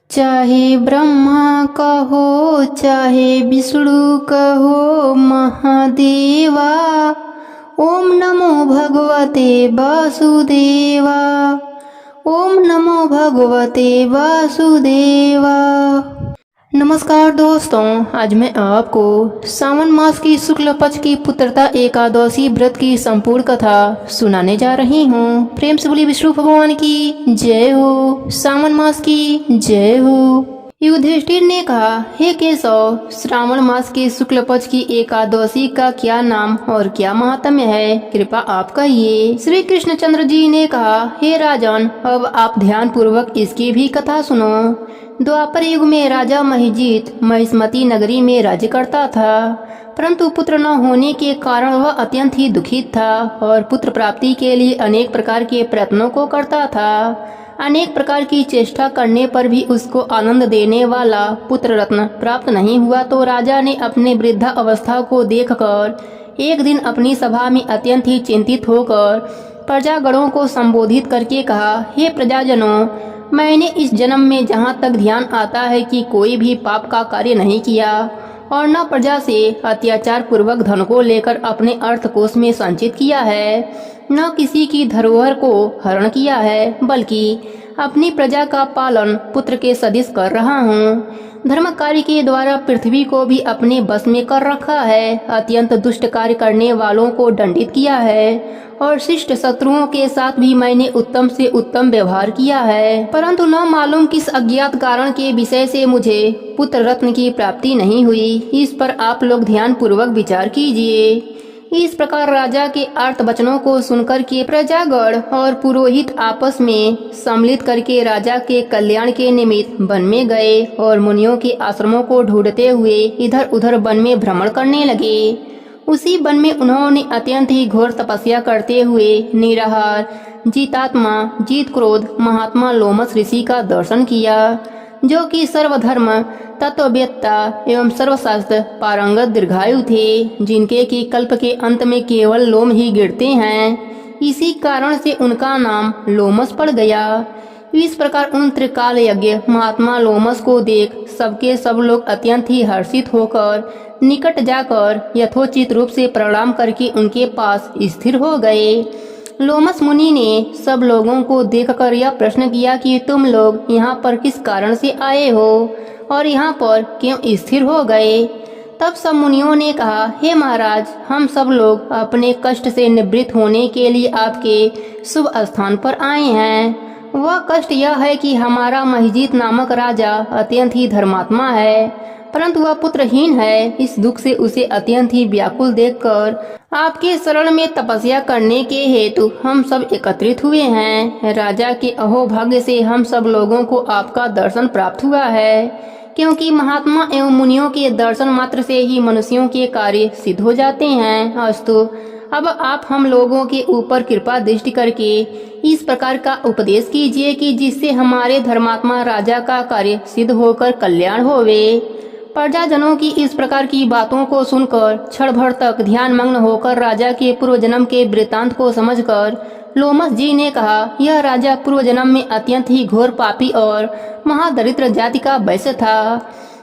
चाहे ब्रह्मा कहो चाहे विष्णु कहो महादेवा, ओम नमो भगवते वासुदेवा, ओम नमो भगवते वासुदेवा। नमस्कार दोस्तों, आज मैं आपको सावन मास की शुक्ल पक्ष की पुत्रता एकादशी व्रत की संपूर्ण कथा सुनाने जा रही हूँ। प्रेम से बोलिए विष्णु भगवान की जय हो, सावन मास की जय हो। युधिष्ठिर ने कहा, हे केशव, श्रावण मास की शुक्ल पक्ष की एकादशी का क्या नाम और क्या महात्म्य है, कृपा आप कहिए। श्री कृष्णचंद्र जी ने कहा, हे राजन, अब आप ध्यान पूर्वक इसकी भी कथा सुनो। द्वापर युग में राजा महिजीत महिष्मती नगरी में राज्य करता था, परंतु पुत्र न होने के कारण वह अत्यंत ही दुखित था और पुत्र प्राप्ति के लिए अनेक प्रकार के प्रयत्नों को करता था। अनेक प्रकार की चेष्टा करने पर भी उसको आनंद देने वाला पुत्र रत्न प्राप्त नहीं हुआ, तो राजा ने अपने वृद्धा अवस्था को देखकर एक दिन अपनी सभा में अत्यंत ही चिंतित होकर प्रजागणों को संबोधित करके कहा, हे प्रजाजनों, मैंने इस जन्म में जहाँ तक ध्यान आता है कि कोई भी पाप का कार्य नहीं किया और न प्रजा से अत्याचार पूर्वक धन को लेकर अपने अर्थकोष में संचित किया है, न किसी की धरोहर को हरण किया है, बल्कि अपनी प्रजा का पालन पुत्र के सदिश कर रहा हूँ। धर्म कार्य के द्वारा पृथ्वी को भी अपने बस में कर रखा है, अत्यंत दुष्ट कार्य करने वालों को दंडित किया है और शिष्ट शत्रुओं के साथ भी मैंने उत्तम से उत्तम व्यवहार किया है, परंतु न मालूम किस अज्ञात कारण के विषय से मुझे पुत्र रत्न की प्राप्ति नहीं हुई। इस पर आप लोग ध्यान पूर्वक विचार कीजिए। इस प्रकार राजा के अर्थ वचनों को सुनकर के प्रजागण और पुरोहित आपस में सम्मिलित करके राजा के कल्याण के निमित्त वन में गए और मुनियों के आश्रमों को ढूंढते हुए इधर उधर वन में भ्रमण करने लगे। उसी वन में उन्होंने अत्यंत ही घोर तपस्या करते हुए निराहार जीतात्मा जीत क्रोध महात्मा लोमस ऋषि का दर्शन किया, जो कि सर्वधर्म तत्ववेत्ता एवं सर्वशास्त्र पारंगत दीर्घायु थे, जिनके की कल्प के अंत में केवल लोम ही गिरते हैं। इसी कारण से उनका नाम लोमस पड़ गया। इस प्रकार उन त्रिकाल यज्ञ महात्मा लोमस को देख सबके सब लोग अत्यंत ही हर्षित होकर निकट जाकर यथोचित रूप से प्रणाम करके उनके पास स्थिर हो गए। लोमस मुनि ने सब लोगों को देखकर यह प्रश्न किया कि तुम लोग यहाँ पर किस कारण से आए हो और यहाँ पर क्यों स्थिर हो गए। तब सब मुनियों ने कहा, हे महाराज, हम सब लोग अपने कष्ट से निवृत्त होने के लिए आपके शुभ स्थान पर आए हैं। वह कष्ट यह है कि हमारा महिजीत नामक राजा अत्यंत ही धर्मात्मा है, परंतु वह पुत्रहीन है। इस दुख से उसे अत्यंत ही व्याकुल देखकर आपके शरण में तपस्या करने के हेतु हम सब एकत्रित हुए हैं। राजा के अहोभाग्य से हम सब लोगों को आपका दर्शन प्राप्त हुआ है, क्योंकि महात्मा एवं मुनियों के दर्शन मात्र से ही मनुष्यों के कार्य सिद्ध हो जाते हैं। अस्तु, अब आप हम लोगों के ऊपर कृपा दृष्टि करके इस प्रकार का उपदेश कीजिए कि जिससे हमारे धर्मात्मा राजा का कार्य सिद्ध होकर कल्याण होवे। प्रजाजनों की इस प्रकार की बातों को सुनकर क्षण भर तक ध्यान मग्न होकर राजा के पूर्व जन्म के वृत्तांत को समझकर लोमस जी ने कहा, यह राजा पूर्व जन्म में अत्यंत ही घोर पापी और महादरिद्र जाति का वैश्य था।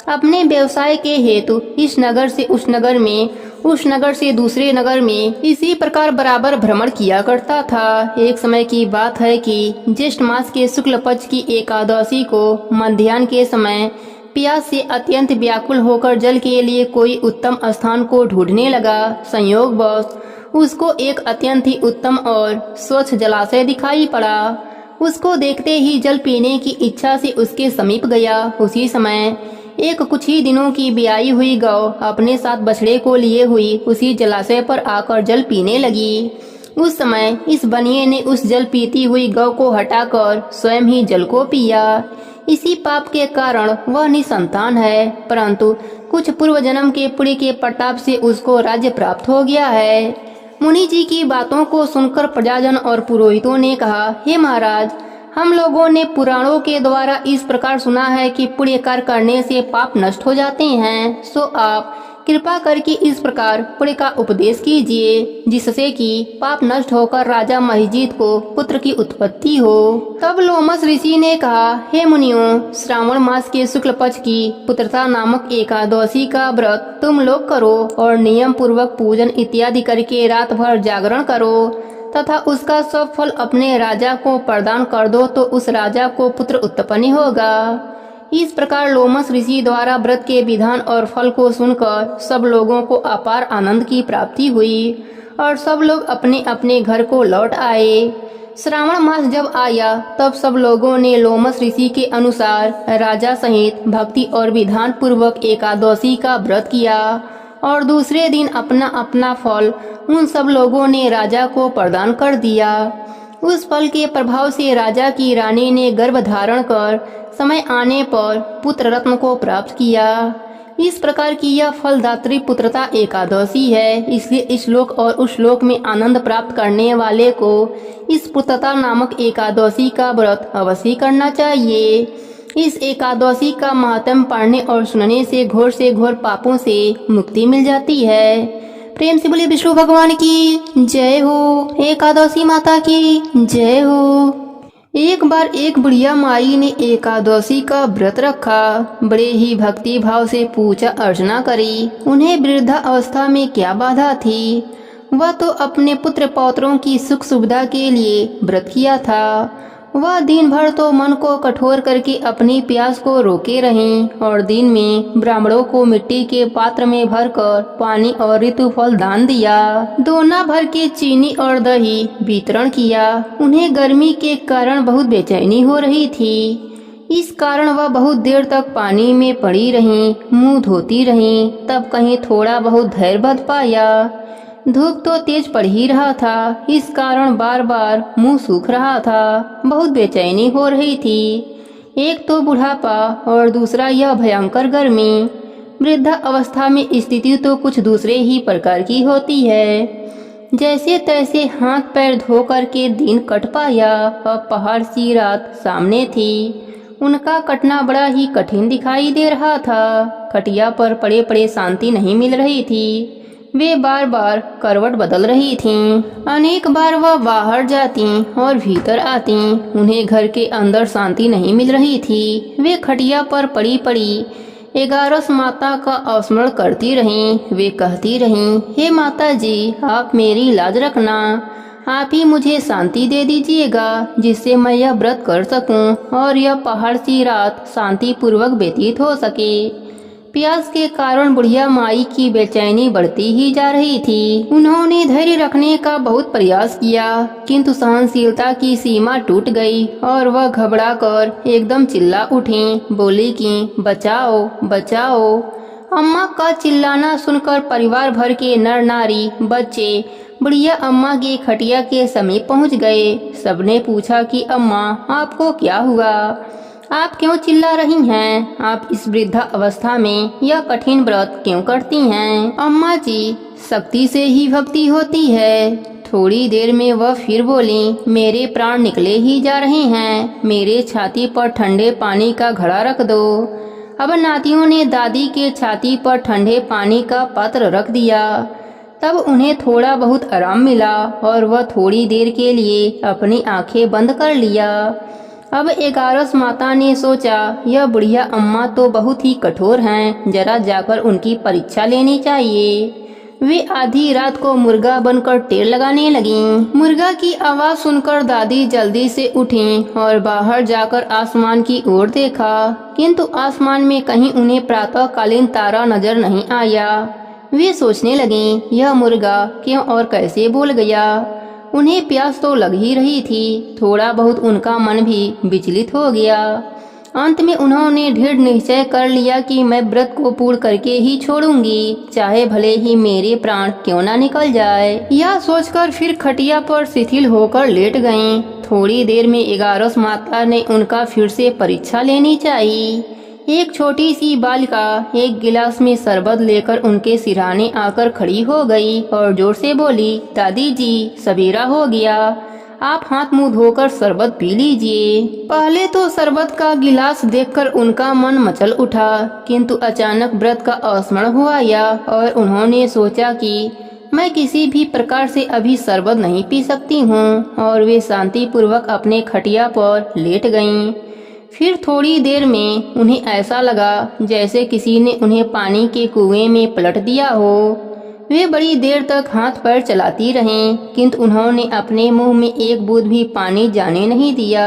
अपने व्यवसाय के हेतु इस नगर से उस नगर में, उस नगर से दूसरे नगर में इसी प्रकार बराबर भ्रमण किया करता था। एक समय की बात है कि ज्येष्ठ मास के शुक्ल पक्ष की एकादशी को मध्याह्न के समय प्यास से अत्यंत व्याकुल होकर जल के लिए कोई उत्तम स्थान को ढूंढने लगा। संयोगवश उसको एक अत्यंत ही उत्तम और स्वच्छ जलाशय दिखाई पड़ा। उसको देखते ही जल पीने की इच्छा से उसके समीप गया। उसी समय एक कुछ ही दिनों की ब्याई हुई गौ अपने साथ बछड़े को लिए हुई उसी जलाशय पर आकर जल पीने लगी। उस समय इस बनिए ने उस जल पीती हुई गौ को हटाकर स्वयं ही जल को पिया। इसी पाप के कारण वह निसंतान है, परंतु कुछ पूर्व जन्म के पुण्य के प्रताप से उसको राज्य प्राप्त हो गया है। मुनि जी की बातों को सुनकर प्रजाजन और पुरोहितों ने कहा, हे महाराज, हम लोगों ने पुराणों के द्वारा इस प्रकार सुना है कि पुण्य कार्य करने से पाप नष्ट हो जाते हैं, सो आप कृपा करके इस प्रकार पुण्य का उपदेश कीजिए जिससे कि पाप नष्ट होकर राजा महिजीत को पुत्र की उत्पत्ति हो। तब लोमस ऋषि ने कहा, हे मुनियों, श्रावण मास के शुक्ल पक्ष की पुत्रता नामक एकादशी का व्रत तुम लोग करो और नियम पूर्वक पूजन इत्यादि करके रात भर जागरण करो तथा उसका सब फल अपने राजा को प्रदान कर दो तो उस राजा को पुत्र उत्पन्न होगा। इस प्रकार लोमस ऋषि द्वारा व्रत के विधान और फल को सुनकर सब लोगों को अपार आनंद की प्राप्ति हुई और सब लोग अपने अपने घर को लौट आए। श्रावण मास जब आया तब सब लोगों ने लोमस ऋषि के अनुसार राजा सहित भक्ति और विधान पूर्वक एकादशी का व्रत किया और दूसरे दिन अपना अपना फल उन सब लोगों ने राजा को प्रदान कर दिया। उस फल के प्रभाव से राजा की रानी ने गर्भ धारण कर समय आने पर पुत्र रत्न को प्राप्त किया। इस प्रकार की यह फलदात्री पुत्रता एकादशी है, इसलिए इस लोक और उस लोक में आनंद प्राप्त करने वाले को इस पुत्रता नामक एकादशी का व्रत अवश्य करना चाहिए। इस एकादशी का महात्म्य पढ़ने और सुनने से घोर पापों से मुक्ति मिल जाती है। प्रेम से बोले विष्णु भगवान की जय हो, एकादशी माता की जय हो। एक बार एक बुढ़िया माई ने एकादशी का व्रत रखा। बड़े ही भक्ति भाव से पूजा अर्चना करी। उन्हें वृद्धावस्था में क्या बाधा थी, वह तो अपने पुत्र पौत्रों की सुख सुविधा के लिए व्रत किया था। वह दिन भर तो मन को कठोर करके अपनी प्यास को रोके रहीं और दिन में ब्राह्मणों को मिट्टी के पात्र में भरकर पानी और ऋतु फल दान दिया। दोना भर के चीनी और दही वितरण किया। उन्हें गर्मी के कारण बहुत बेचैनी हो रही थी। इस कारण वह बहुत देर तक पानी में पड़ी रहीं, मुंह धोती रहीं। तब कहीं थोड़ा बहुत धैर्य बंध पाया। धूप तो तेज पड़ ही रहा था, इस कारण बार बार मुंह सूख रहा था। बहुत बेचैनी हो रही थी। एक तो बुढ़ापा और दूसरा यह भयंकर गर्मी। वृद्धा अवस्था में स्थिति तो कुछ दूसरे ही प्रकार की होती है। जैसे तैसे हाथ पैर धो करके दिन कट पाया। अब पहाड़ सी रात सामने थी। उनका कटना बड़ा ही कठिन दिखाई दे रहा था। खटिया पर पड़े पड़े शांति नहीं मिल रही थी। वे बार बार करवट बदल रही थीं। अनेक बार वह बाहर जाती और भीतर आती। उन्हें घर के अंदर शांति नहीं मिल रही थी। वे खटिया पर पड़ी पड़ी 11 माता का स्मरण करती रहीं। वे कहती रहीं, हे माता जी, आप मेरी लाज रखना। आप ही मुझे शांति दे दीजिएगा जिससे मैं यह व्रत कर सकूं और यह पहाड़ सी रात शांति पूर्वक व्यतीत हो सके। प्यास के कारण बुढ़िया माई की बेचैनी बढ़ती ही जा रही थी। उन्होंने धैर्य रखने का बहुत प्रयास किया किंतु सहनशीलता की सीमा टूट गई और वह घबराकर एकदम चिल्ला उठी। बोली कि बचाओ बचाओ। अम्मा का चिल्लाना सुनकर परिवार भर के नर नारी बच्चे बुढ़िया अम्मा की खटिया के समीप पहुंच गए। सबने पूछा कि अम्मा, आपको क्या हुआ? आप क्यों चिल्ला रही हैं? आप इस वृद्धा अवस्था में यह कठिन व्रत क्यों करती हैं? अम्मा जी, शक्ति से ही भक्ति होती है। थोड़ी देर में वह फिर बोली, मेरे प्राण निकले ही जा रहे हैं। मेरे छाती पर ठंडे पानी का घड़ा रख दो। अब नातियों ने दादी के छाती पर ठंडे पानी का पात्र रख दिया। तब उन्हें थोड़ा बहुत आराम मिला और वह थोड़ी देर के लिए अपनी आंखें बंद कर लिया। अब 11 माता ने सोचा, यह बुढ़िया अम्मा तो बहुत ही कठोर हैं, जरा जाकर उनकी परीक्षा लेनी चाहिए। वे आधी रात को मुर्गा बनकर टेर लगाने लगीं। मुर्गा की आवाज सुनकर दादी जल्दी से उठीं और बाहर जाकर आसमान की ओर देखा, किंतु आसमान में कहीं उन्हें प्रातःकालीन तारा नजर नहीं आया। वे सोचने लगीं, यह मुर्गा क्यों और कैसे बोल गया। उन्हें प्यास तो लग ही रही थी। थोड़ा बहुत उनका मन भी विचलित हो गया। अंत में उन्होंने दृढ़ निश्चय कर लिया कि मैं व्रत को पूर्ण करके ही छोड़ूंगी, चाहे भले ही मेरे प्राण क्यों ना निकल जाए। यह सोचकर फिर खटिया पर शिथिल होकर लेट गईं। थोड़ी देर में 11 माता ने उनका फिर से परीक्षा लेनी चाहिए। एक छोटी सी बालिका एक गिलास में शरबत लेकर उनके सिरहाने आकर खड़ी हो गई और जोर से बोली, दादी जी, सवेरा हो गया, आप हाथ मुंह धोकर शरबत पी लीजिए। पहले तो शरबत का गिलास देखकर उनका मन मचल उठा, किंतु अचानक व्रत का स्मरण हुआ और उन्होंने सोचा कि मैं किसी भी प्रकार से अभी शरबत नहीं पी सकती हूँ, और वे शांति पूर्वक अपने खटिया पर लेट गईं। फिर थोड़ी देर में उन्हें ऐसा लगा जैसे किसी ने उन्हें पानी के कुएं में पलट दिया हो। वे बड़ी देर तक हाथ पैर चलाती रहीं, किंतु उन्होंने अपने मुंह में एक बूंद भी पानी जाने नहीं दिया।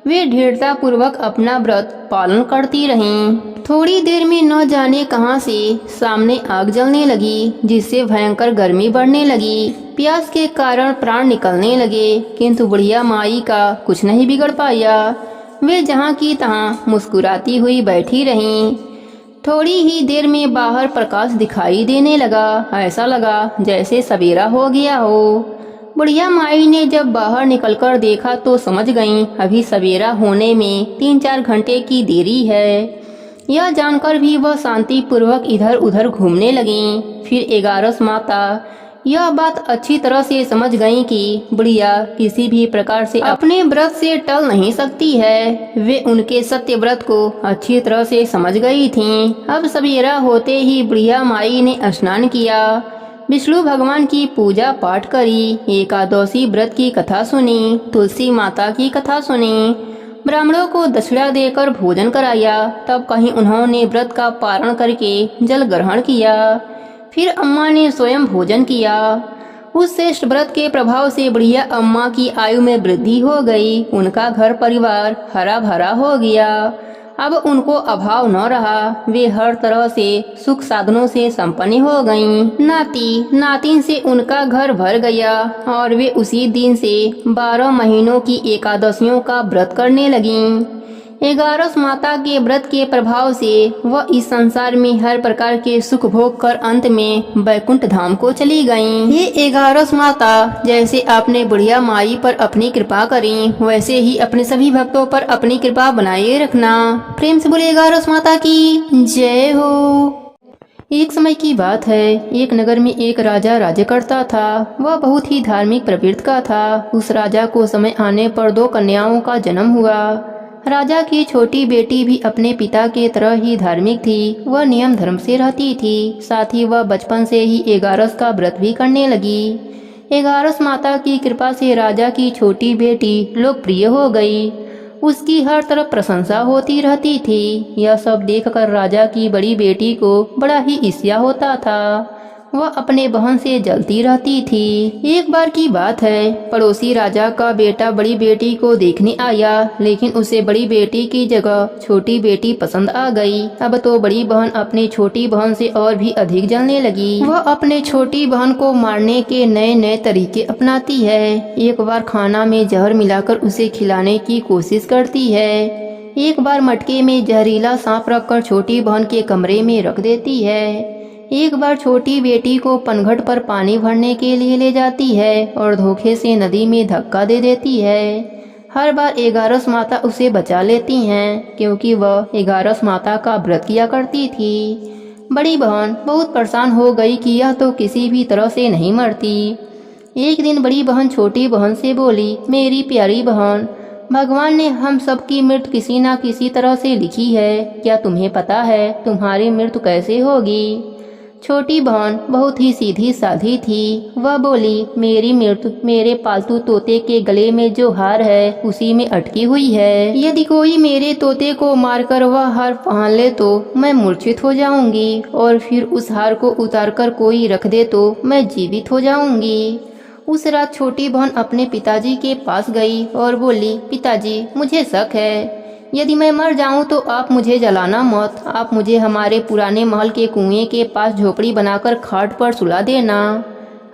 वे दृढ़ता पूर्वक अपना व्रत पालन करती रहीं। थोड़ी देर में न जाने कहां से सामने आग जलने लगी, जिससे भयंकर गर्मी बढ़ने लगी। प्यास के कारण प्राण निकलने लगे, किंतु बुढ़िया माई का कुछ नहीं बिगड़ पाया। वे जहाँ की तहाँ मुस्कुराती हुई बैठी रहीं। थोड़ी ही देर में बाहर प्रकाश दिखाई देने लगा। ऐसा लगा जैसे सवेरा हो गया हो। बुढ़िया माई ने जब बाहर निकलकर देखा तो समझ गईं अभी सवेरा होने में 3-4 घंटे की देरी है। यह जानकर भी वह शांति पूर्वक इधर उधर घूमने लगीं। फिर 11 माता यह बात अच्छी तरह से समझ गईं कि बुढ़िया किसी भी प्रकार से अपने व्रत से टल नहीं सकती है। वे उनके सत्य व्रत को अच्छी तरह से समझ गई थीं। अब सवेरा होते ही बुढ़िया माई ने स्नान किया, विष्णु भगवान की पूजा पाठ करी, एकादशी व्रत की कथा सुनी, तुलसी माता की कथा सुनी, ब्राह्मणों को दक्षिणा देकर भोजन कराया। तब कहीं उन्होंने व्रत का पारण करके जल ग्रहण किया। फिर अम्मा ने स्वयं भोजन किया। उस श्रेष्ठ व्रत के प्रभाव से बुढ़िया अम्मा की आयु में वृद्धि हो गई। उनका घर परिवार हरा भरा हो गया। अब उनको अभाव न रहा। वे हर तरह से सुख साधनों से संपन्न हो गईं। नाती नातिन से उनका घर भर गया और वे उसी दिन से 12 महीनों की एकादशियों का व्रत करने लगीं। 11 माता के व्रत के प्रभाव से वह इस संसार में हर प्रकार के सुख भोग कर अंत में बैकुंठ धाम को चली गईं। ये 11 माता जैसे आपने बुढ़िया माई पर अपनी कृपा करी, वैसे ही अपने सभी भक्तों पर अपनी कृपा बनाए रखना। प्रेम से बोले 11 माता की जय हो। एक समय की बात है, एक नगर में एक राजा राज्य करता था। वह बहुत ही धार्मिक प्रवृत्ति का था। उस राजा को समय आने पर 2 कन्याओं का जन्म हुआ। राजा की छोटी बेटी भी अपने पिता के तरह ही धार्मिक थी। वह नियम धर्म से रहती थी। साथ ही वह बचपन से ही 11 का व्रत भी करने लगी। 11 माता की कृपा से राजा की छोटी बेटी लोकप्रिय हो गई। उसकी हर तरफ प्रशंसा होती रहती थी। यह सब देखकर राजा की बड़ी बेटी को बड़ा ही ईर्ष्या होता था। वह अपने बहन से जलती रहती थी। एक बार की बात है, पड़ोसी राजा का बेटा बड़ी बेटी को देखने आया, लेकिन उसे बड़ी बेटी की जगह छोटी बेटी पसंद आ गई। अब तो बड़ी बहन अपनी छोटी बहन से और भी अधिक जलने लगी। वह अपने छोटी बहन को मारने के नए नए तरीके अपनाती है। एक बार खाना में जहर मिलाकर उसे खिलाने की कोशिश करती है। एक बार मटके में जहरीला सांप रखकर छोटी बहन के कमरे में रख देती है। एक बार छोटी बेटी को पनघट पर पानी भरने के लिए ले जाती है और धोखे से नदी में धक्का दे देती है। हर बार 11 माता उसे बचा लेती हैं, क्योंकि वह 11 माता का व्रत किया करती थी। बड़ी बहन बहुत परेशान हो गई कि यह तो किसी भी तरह से नहीं मरती। एक दिन बड़ी बहन छोटी बहन से बोली, मेरी प्यारी बहन, भगवान ने हम सबकी मृत्यु किसी न किसी तरह से लिखी है। क्या तुम्हें पता है तुम्हारी मृत्यु कैसे होगी? छोटी बहन बहुत ही सीधी साधी थी। वह बोली, मेरी मृत्यु मेरे पालतू तोते के गले में जो हार है उसी में अटकी हुई है। यदि कोई मेरे तोते को मारकर वह हार पहन ले तो मैं मूर्छित हो जाऊंगी, और फिर उस हार को उतारकर कोई रख दे तो मैं जीवित हो जाऊंगी। उस रात छोटी बहन अपने पिताजी के पास गई और बोली, पिताजी मुझे शक है, यदि मैं मर जाऊं तो आप मुझे जलाना मत। आप मुझे हमारे पुराने महल के कुएं के पास झोपड़ी बनाकर खाट पर सुला देना।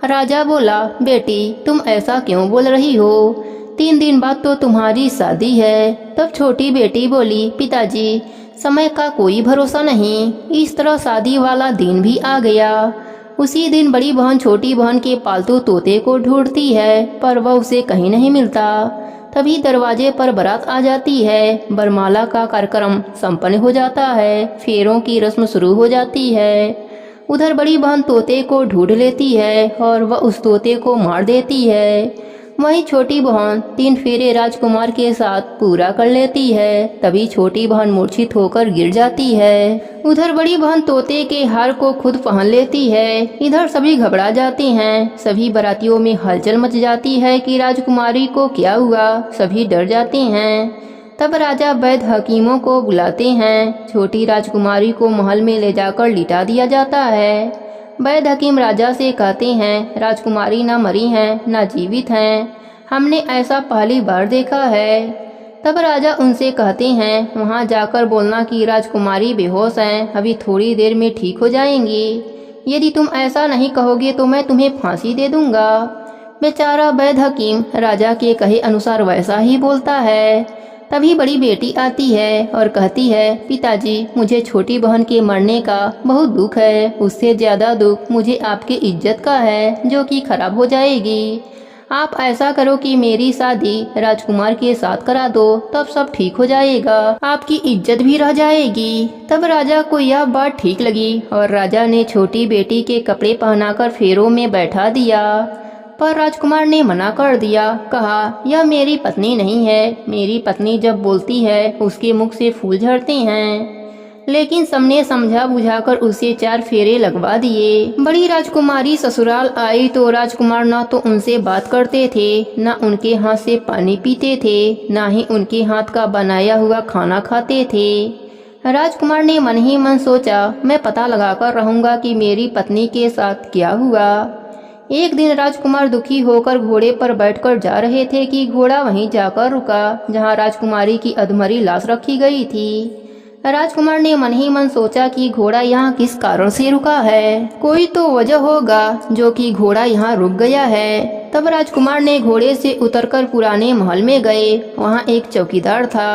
राजा बोला, बेटी तुम ऐसा क्यों बोल रही हो? 3 दिन बाद तो तुम्हारी शादी है। तब छोटी बेटी बोली, पिताजी समय का कोई भरोसा नहीं। इस तरह शादी वाला दिन भी आ गया। उसी दिन बड़ी बहन छोटी बहन के पालतू तोते को ढूंढती है, पर वह उसे कहीं नहीं मिलता। तभी दरवाजे पर बारात आ जाती है। बरमाला का कार्यक्रम संपन्न हो जाता है। फेरों की रस्म शुरू हो जाती है। उधर बड़ी बहन तोते को ढूंढ लेती है और वह उस तोते को मार देती है। वहीं छोटी बहन 3 फेरे राजकुमार के साथ पूरा कर लेती है। तभी छोटी बहन मूर्छित होकर गिर जाती है। उधर बड़ी बहन तोते के हार को खुद पहन लेती है। इधर सभी घबरा जाते हैं। सभी बारातियों में हलचल मच जाती है कि राजकुमारी को क्या हुआ। सभी डर जाते हैं। तब राजा वैद्य हकीमों को बुलाते हैं। छोटी राजकुमारी को महल में ले जाकर लिटा दिया जाता है। वैद्य हकीम राजा से कहते हैं, राजकुमारी ना मरी हैं ना जीवित हैं, हमने ऐसा पहली बार देखा है। तब राजा उनसे कहते हैं, वहां जाकर बोलना कि राजकुमारी बेहोश हैं, अभी थोड़ी देर में ठीक हो जाएंगी। यदि तुम ऐसा नहीं कहोगे तो मैं तुम्हें फांसी दे दूंगा। बेचारा वैद्य हकीम राजा के कहे अनुसार वैसा ही बोलता है। तभी बड़ी बेटी आती है और कहती है, पिताजी मुझे छोटी बहन के मरने का बहुत दुख है। उससे ज्यादा दुख मुझे आपकी इज्जत का है, जो कि खराब हो जाएगी। आप ऐसा करो कि मेरी शादी राजकुमार के साथ करा दो, तब सब ठीक हो जाएगा, आपकी इज्जत भी रह जाएगी। तब राजा को यह बात ठीक लगी और राजा ने छोटी बेटी के कपड़े पहनाकर फेरों में बैठा दिया। पर राजकुमार ने मना कर दिया। कहा, यह मेरी पत्नी नहीं है। मेरी पत्नी जब बोलती है उसके मुख से फूल झड़ते हैं। लेकिन सबने समझा बुझाकर उसे 4 फेरे लगवा दिए। बड़ी राजकुमारी ससुराल आई तो राजकुमार न तो उनसे बात करते थे, न उनके हाथ से पानी पीते थे, न ही उनके हाथ का बनाया हुआ खाना खाते थे। राजकुमार ने मन ही मन सोचा, मैं पता लगाकर रहूंगा कि मेरी पत्नी के साथ क्या हुआ। एक दिन राजकुमार दुखी होकर घोड़े पर बैठकर जा रहे थे कि घोड़ा वहीं जाकर रुका जहां राजकुमारी की अधमरी लाश रखी गई थी। राजकुमार ने मन ही मन सोचा कि घोड़ा यहाँ किस कारण से रुका है, कोई तो वजह होगा जो कि घोड़ा यहाँ रुक गया है। तब राजकुमार ने घोड़े से उतरकर पुराने महल में गए। वहाँ एक चौकीदार था।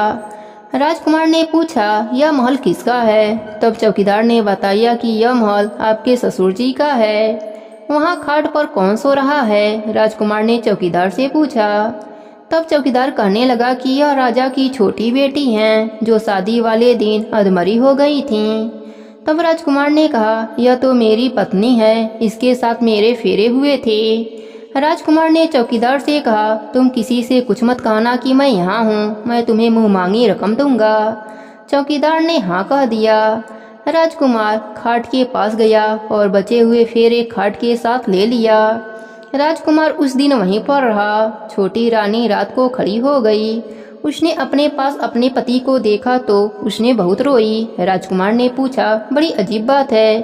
राजकुमार ने पूछा, यह महल किसका है? तब चौकीदार ने बताया कि यह महल आपके ससुर जी का है। वहाँ खाट पर कौन सो रहा है? राजकुमार ने चौकीदार से पूछा। तब चौकीदार कहने लगा कि यह राजा की छोटी बेटी हैं, जो शादी वाले दिन अधमरी हो गई थीं। तब राजकुमार ने कहा, यह तो मेरी पत्नी है, इसके साथ मेरे फेरे हुए थे। राजकुमार ने चौकीदार से कहा, तुम किसी से कुछ मत कहना कि मैं यहाँ हूँ, मैं तुम्हें मुँह मांगी रकम दूंगा। चौकीदार ने हाँ कह दिया। राजकुमार खाट के पास गया और बचे हुए फेरे खाट के साथ ले लिया। राजकुमार उस दिन वहीं पर रहा। छोटी रानी रात को खड़ी हो गई। उसने अपने पास अपने पति को देखा तो उसने बहुत रोई। राजकुमार ने पूछा, बड़ी अजीब बात है,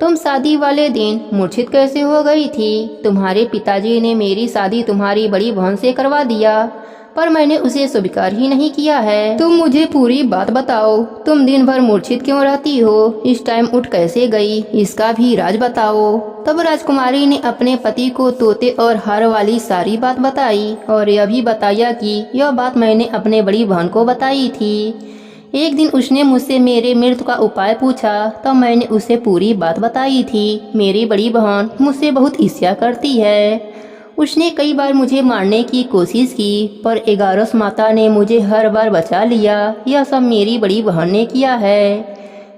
तुम शादी वाले दिन मूर्छित कैसे हो गई थी? तुम्हारे पिताजी ने मेरी शादी तुम्हारी बड़ी बहन से करवा दिया, पर मैंने उसे स्वीकार ही नहीं किया है। तुम मुझे पूरी बात बताओ, तुम दिन भर मूर्छित क्यों रहती हो? इस टाइम उठ कैसे गई, इसका भी राज बताओ। तब राजकुमारी ने अपने पति को तोते और हार वाली सारी बात बताई और यह भी बताया कि यह बात मैंने अपने बड़ी बहन को बताई थी। एक दिन उसने मुझसे मेरे मृत्यु का उपाय पूछा, तब मैंने उसे पूरी बात बताई थी। मेरी बड़ी बहन मुझसे बहुत ईर्ष्या करती है। उसने कई बार मुझे मारने की कोशिश की, पर 11 माता ने मुझे हर बार बचा लिया। यह सब मेरी बड़ी बहन ने किया है।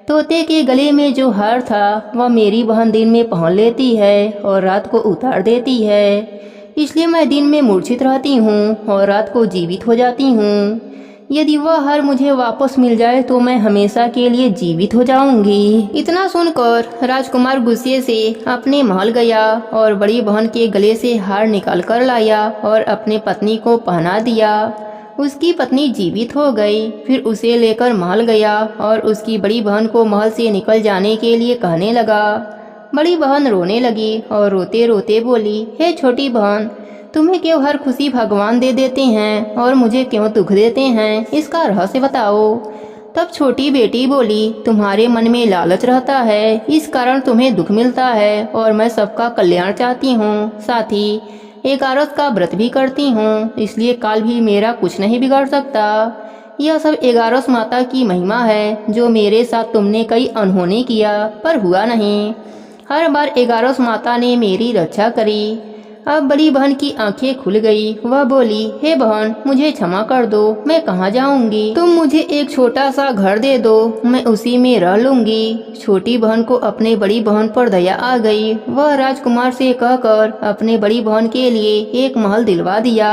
तोते के गले में जो हार था वह मेरी बहन दिन में पहन लेती है और रात को उतार देती है। इसलिए मैं दिन में मूर्छित रहती हूँ और रात को जीवित हो जाती हूँ। यदि वह हार मुझे वापस मिल जाए तो मैं हमेशा के लिए जीवित हो जाऊंगी। इतना सुनकर राजकुमार गुस्से से अपने महल गया और बड़ी बहन के गले से हार निकाल कर लाया और अपने पत्नी को पहना दिया। उसकी पत्नी जीवित हो गई। फिर उसे लेकर महल गया और उसकी बड़ी बहन को महल से निकल जाने के लिए कहने लगा। बड़ी बहन रोने लगी और रोते रोते बोली, हे छोटी बहन, तुम्हें क्यों हर खुशी भगवान दे देते हैं और मुझे क्यों दुख देते हैं, इसका रहस्य बताओ। तब छोटी बेटी बोली, तुम्हारे मन में लालच रहता है, इस कारण तुम्हें दुख मिलता है और मैं सबका कल्याण चाहती हूँ। साथ ही 11 का व्रत भी करती हूँ, इसलिए काल भी मेरा कुछ नहीं बिगाड़ सकता। यह सब 11 माता की महिमा है, जो मेरे साथ तुमने कई अनहोनी किया पर हुआ नहीं। हर बार 11 माता ने मेरी रक्षा करी। अब बड़ी बहन की आंखें खुल गई। वह बोली, हे बहन, मुझे क्षमा कर दो, मैं कहाँ जाऊंगी। तुम मुझे एक छोटा सा घर दे दो, मैं उसी में रह लूंगी। छोटी बहन को अपने बड़ी बहन पर दया आ गई। वह राजकुमार से कहकर अपने बड़ी बहन के लिए एक महल दिलवा दिया।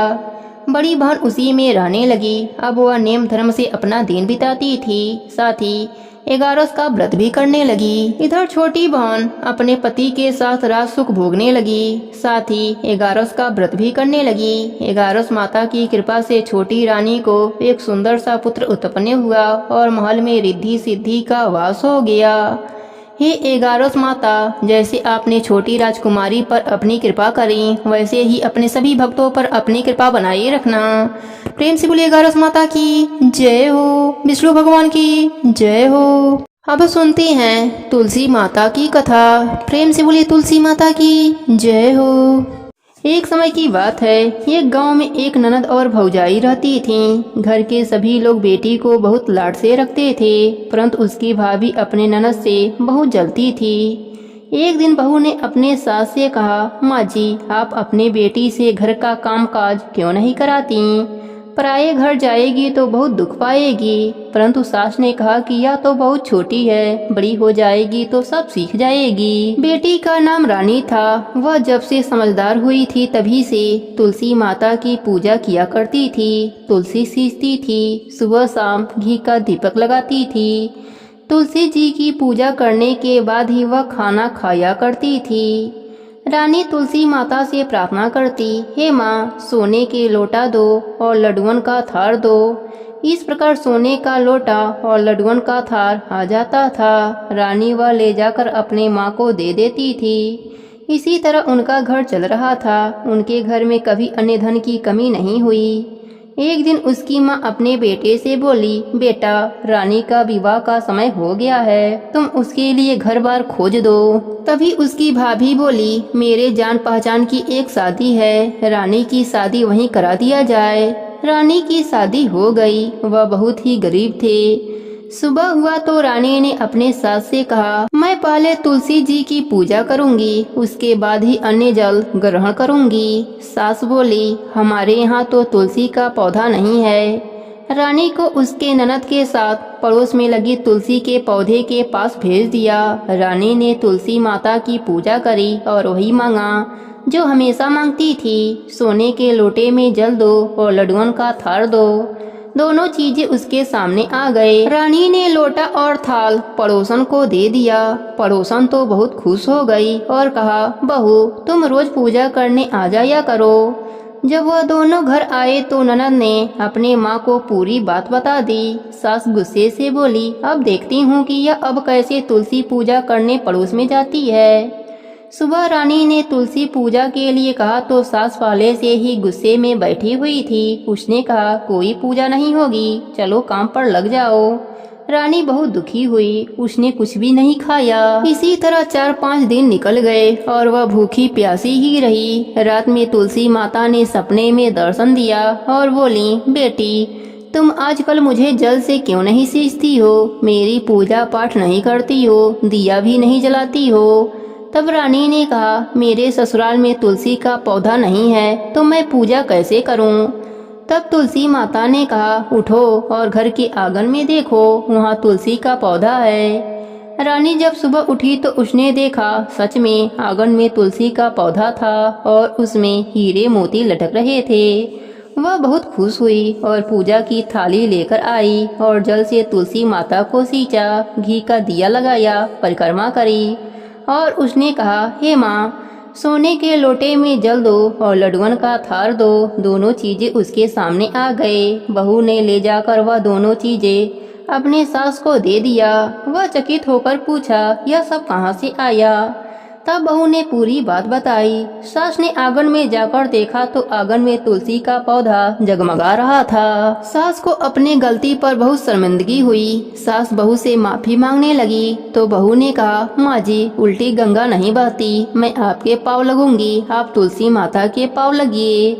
बड़ी बहन उसी में रहने लगी। अब वह नेम धर्म से अपना दिन बिताती थी, साथ ही 11 का व्रत भी करने लगी। इधर छोटी बहन अपने पति के साथ राज सुख भोगने लगी, साथ ही 11 का व्रत भी करने लगी। 11 माता की कृपा से छोटी रानी को एक सुंदर सा पुत्र उत्पन्न हुआ और महल में रिद्धि सिद्धि का वास हो गया। हे 11 माता, जैसे आपने छोटी राजकुमारी पर अपनी कृपा करी, वैसे ही अपने सभी भक्तों पर अपनी कृपा बनाए रखना। प्रेम से बोलिए 11 माता की जय हो, विष्णु भगवान की जय हो। अब सुनते हैं तुलसी माता की कथा। प्रेम से बोलिए तुलसी माता की जय हो। एक समय की बात है, एक गांव में एक ननद और भौजाई रहती थीं। घर के सभी लोग बेटी को बहुत लाड से रखते थे, परंतु उसकी भाभी अपने ननद से बहुत जलती थी। एक दिन बहू ने अपने सास से कहा, माँ जी, आप अपने बेटी से घर का काम काज क्यों नहीं कराती? पराये घर जाएगी तो बहुत दुख पाएगी। परंतु सास ने कहा कि यह तो बहुत छोटी है, बड़ी हो जाएगी तो सब सीख जाएगी। बेटी का नाम रानी था। वह जब से समझदार हुई थी तभी से तुलसी माता की पूजा किया करती थी। तुलसी सींचती थी, सुबह शाम घी का दीपक लगाती थी। तुलसी जी की पूजा करने के बाद ही वह खाना खाया करती थी। रानी तुलसी माता से प्रार्थना करती, हे माँ, सोने के लोटा दो और लड्डुअन का थार दो। इस प्रकार सोने का लोटा और लड्डुअन का थार आ जाता था। रानी वह ले जाकर अपने माँ को दे देती थी। इसी तरह उनका घर चल रहा था। उनके घर में कभी अन्य धन की कमी नहीं हुई। एक दिन उसकी माँ अपने बेटे से बोली, बेटा, रानी का विवाह का समय हो गया है, तुम उसके लिए घर बार खोज दो। तभी उसकी भाभी बोली, मेरे जान पहचान की एक शादी है, रानी की शादी वहीं करा दिया जाए। रानी की शादी हो गई। वह बहुत ही गरीब थे। सुबह हुआ तो रानी ने अपने सास से कहा, मैं पहले तुलसी जी की पूजा करूंगी, उसके बाद ही अन्य जल ग्रहण करूंगी। सास बोली, हमारे यहाँ तो तुलसी का पौधा नहीं है। रानी को उसके ननद के साथ पड़ोस में लगी तुलसी के पौधे के पास भेज दिया। रानी ने तुलसी माता की पूजा करी और वही मांगा जो हमेशा मांगती थी, सोने के लोटे में जल दो और लड्डुअन का थार दो। दोनों चीजें उसके सामने आ गए। रानी ने लोटा और थाल पड़ोसन को दे दिया। पड़ोसन तो बहुत खुश हो गई और कहा, बहू, तुम रोज पूजा करने आ जाया करो। जब वह दोनों घर आए तो ननद ने अपने माँ को पूरी बात बता दी। सास गुस्से से बोली, अब देखती हूँ कि यह अब कैसे तुलसी पूजा करने पड़ोस में जाती है। सुबह रानी ने तुलसी पूजा के लिए कहा तो सास पहले से ही गुस्से में बैठी हुई थी। उसने कहा, कोई पूजा नहीं होगी, चलो काम पर लग जाओ। रानी बहुत दुखी हुई। उसने कुछ भी नहीं खाया। इसी तरह 4-5 दिन निकल गए और वह भूखी प्यासी ही रही। रात में तुलसी माता ने सपने में दर्शन दिया और बोली, बेटी, तुम आजकल मुझे जल से क्यों नहीं सींचती हो? मेरी पूजा पाठ नहीं करती हो, दिया भी नहीं जलाती हो। तब रानी ने कहा, मेरे ससुराल में तुलसी का पौधा नहीं है तो मैं पूजा कैसे करूं? तब तुलसी माता ने कहा, उठो और घर के आंगन में देखो, वहाँ तुलसी का पौधा है। रानी जब सुबह उठी तो उसने देखा, सच में आंगन में तुलसी का पौधा था और उसमें हीरे मोती लटक रहे थे। वह बहुत खुश हुई और पूजा की थाली लेकर आई और जल से तुलसी माता को सींचा, घी का दिया लगाया, परिक्रमा करी और उसने कहा, हे माँ, सोने के लोटे में जल दो और लड्डुअन का थार दो। दोनों चीजें उसके सामने आ गए। बहू ने ले जाकर वह दोनों चीजें अपने सास को दे दिया। वह चकित होकर पूछा, यह सब कहाँ से आया? तब बहू ने पूरी बात बताई। सास ने आंगन में जाकर देखा तो आंगन में तुलसी का पौधा जगमगा रहा था। सास को अपने गलती पर बहुत शर्मिंदगी हुई। सास बहू से माफी मांगने लगी तो बहू ने कहा, माँ जी, उल्टी गंगा नहीं बहती, मैं आपके पाँव लगूंगी, आप तुलसी माता के पाँव लगिए।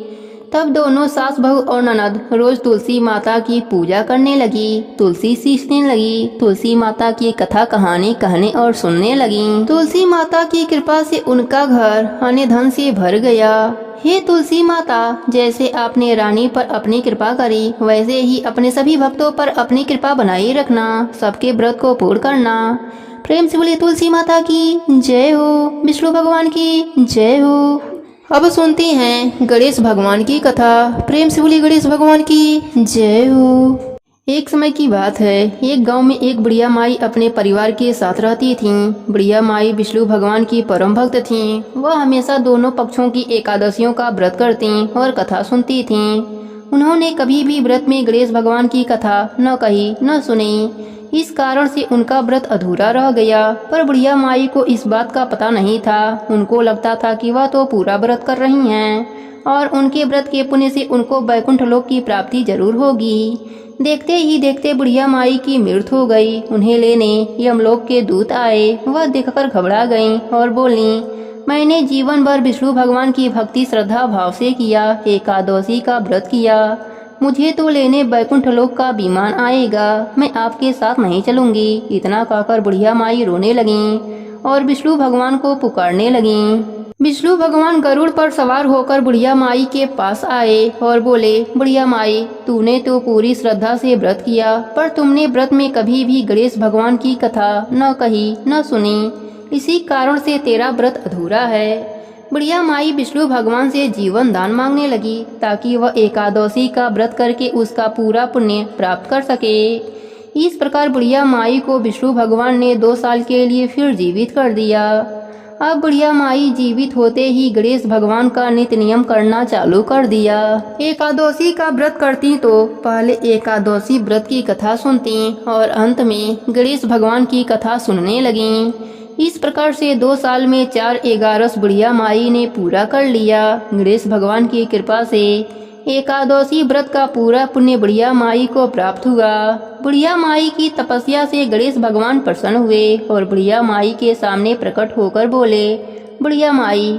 तब दोनों सास बहू और ननद रोज तुलसी माता की पूजा करने लगी, तुलसी सींचने लगी, तुलसी माता की कथा कहानी कहने और सुनने लगी। तुलसी माता की कृपा से उनका घर अन्न धन से भर गया। हे तुलसी माता, जैसे आपने रानी पर अपनी कृपा करी, वैसे ही अपने सभी भक्तों पर अपनी कृपा बनाए रखना, सबके व्रत को पूर्ण करना। प्रेम से बोले तुलसी माता की जय हो, विष्णु भगवान की जय हो। अब सुनते हैं गणेश भगवान की कथा। प्रेम से बोली गणेश भगवान की जय हो। एक समय की बात है, एक गांव में एक बुढ़िया माई अपने परिवार के साथ रहती थीं। बुढ़िया माई विष्णु भगवान की परम भक्त थीं। वह हमेशा दोनों पक्षों की एकादशियों का व्रत करती और कथा सुनती थीं। उन्होंने कभी भी व्रत में गणेश भगवान की कथा न कही न सुनी। इस कारण से उनका व्रत अधूरा रह गया। पर बुढ़िया माई को इस बात का पता नहीं था। उनको लगता था कि वह तो पूरा व्रत कर रही हैं और उनके व्रत के पुण्य से उनको वैकुंठ लोक की प्राप्ति जरूर होगी। देखते ही देखते बुढ़िया माई की मृत्यु हो गई। उन्हें लेने यमलोक के दूत आए। वह देखकर घबरा गईं और बोलीं, मैंने जीवन भर विष्णु भगवान की भक्ति श्रद्धा भाव से किया, एकादशी का व्रत किया, मुझे तो लेने वैकुंठ लोक का विमान आएगा, मैं आपके साथ नहीं चलूंगी। इतना कहकर बुढ़िया माई रोने लगीं और विष्णु भगवान को पुकारने लगीं। विष्णु भगवान गरुड़ पर सवार होकर बुढ़िया माई के पास आए और बोले, बुढ़िया माई, तूने तो पूरी श्रद्धा से व्रत किया, पर तुमने व्रत में कभी भी गणेश भगवान की कथा न कही न सुनी, इसी कारण से तेरा व्रत अधूरा है। बुढ़िया माई विष्णु भगवान से जीवन दान मांगने लगी ताकि वह एकादशी का व्रत करके उसका पूरा पुण्य प्राप्त कर सके। इस प्रकार बुढ़िया माई को विष्णु भगवान ने 2 साल के लिए फिर जीवित कर दिया। अब बुढ़िया माई जीवित होते ही गणेश भगवान का नित्य नियम करना चालू कर दिया। एकादशी का व्रत करती तो पहले एकादशी व्रत की कथा सुनती और अंत में गणेश भगवान की कथा सुनने लगीं। इस प्रकार से 2 साल में 4 11 बुढ़िया माई ने पूरा कर लिया। गणेश भगवान की कृपा से एकादशी व्रत का पूरा पुण्य बुढ़िया माई को प्राप्त हुआ। बुढ़िया माई की तपस्या से गणेश भगवान प्रसन्न हुए और बुढ़िया माई के सामने प्रकट होकर बोले, बुढ़िया माई,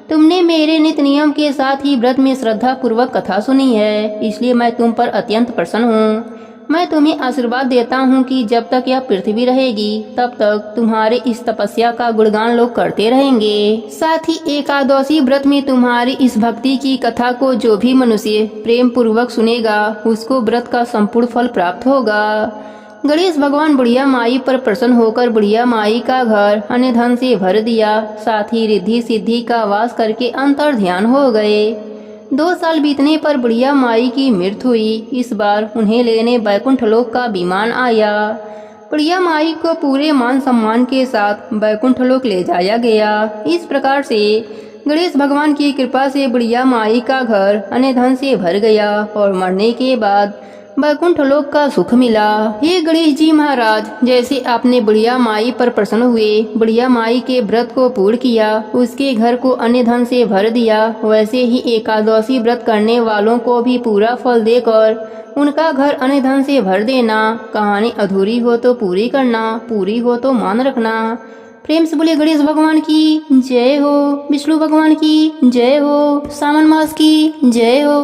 तुमने मेरे नित्य नियम के साथ ही व्रत में श्रद्धा पूर्वक कथा सुनी है, इसलिए मैं तुम पर अत्यंत प्रसन्न हूँ। मैं तुम्हें आशीर्वाद देता हूँ कि जब तक यह पृथ्वी रहेगी तब तक तुम्हारे इस तपस्या का गुणगान लोग करते रहेंगे। साथ ही एकादशी व्रत में तुम्हारी इस भक्ति की कथा को जो भी मनुष्य प्रेम पूर्वक सुनेगा उसको व्रत का संपूर्ण फल प्राप्त होगा। गणेश भगवान बुढ़िया माई पर प्रसन्न होकर बुढ़िया माई का घर अन्न धन से भर दिया। साथ ही रिद्धि सिद्धि का वास करके अंतर ध्यान हो गए। 2 साल बीतने पर बुढ़िया माई की मृत्यु हुई। इस बार उन्हें लेने वैकुंठ लोक का विमान आया। बुढ़िया माई को पूरे मान सम्मान के साथ वैकुंठ लोक ले जाया गया। इस प्रकार से गणेश भगवान की कृपा से बुढ़िया माई का घर अन्न धन से भर गया और मरने के बाद वैकुंठ लोक का सुख मिला। हे गणेश जी महाराज, जैसे आपने बुढ़िया माई पर प्रसन्न हुए, बुढ़िया माई के व्रत को पूर्ण किया, उसके घर को अन्न धन से भर दिया, वैसे ही एकादशी व्रत करने वालों को भी पूरा फल देकर उनका घर अन्न धन से भर देना। कहानी अधूरी हो तो पूरी करना, पूरी हो तो मान रखना। प्रेम से बोले गणेश भगवान की जय हो, विष्णु भगवान की जय हो, सावन मास की जय हो।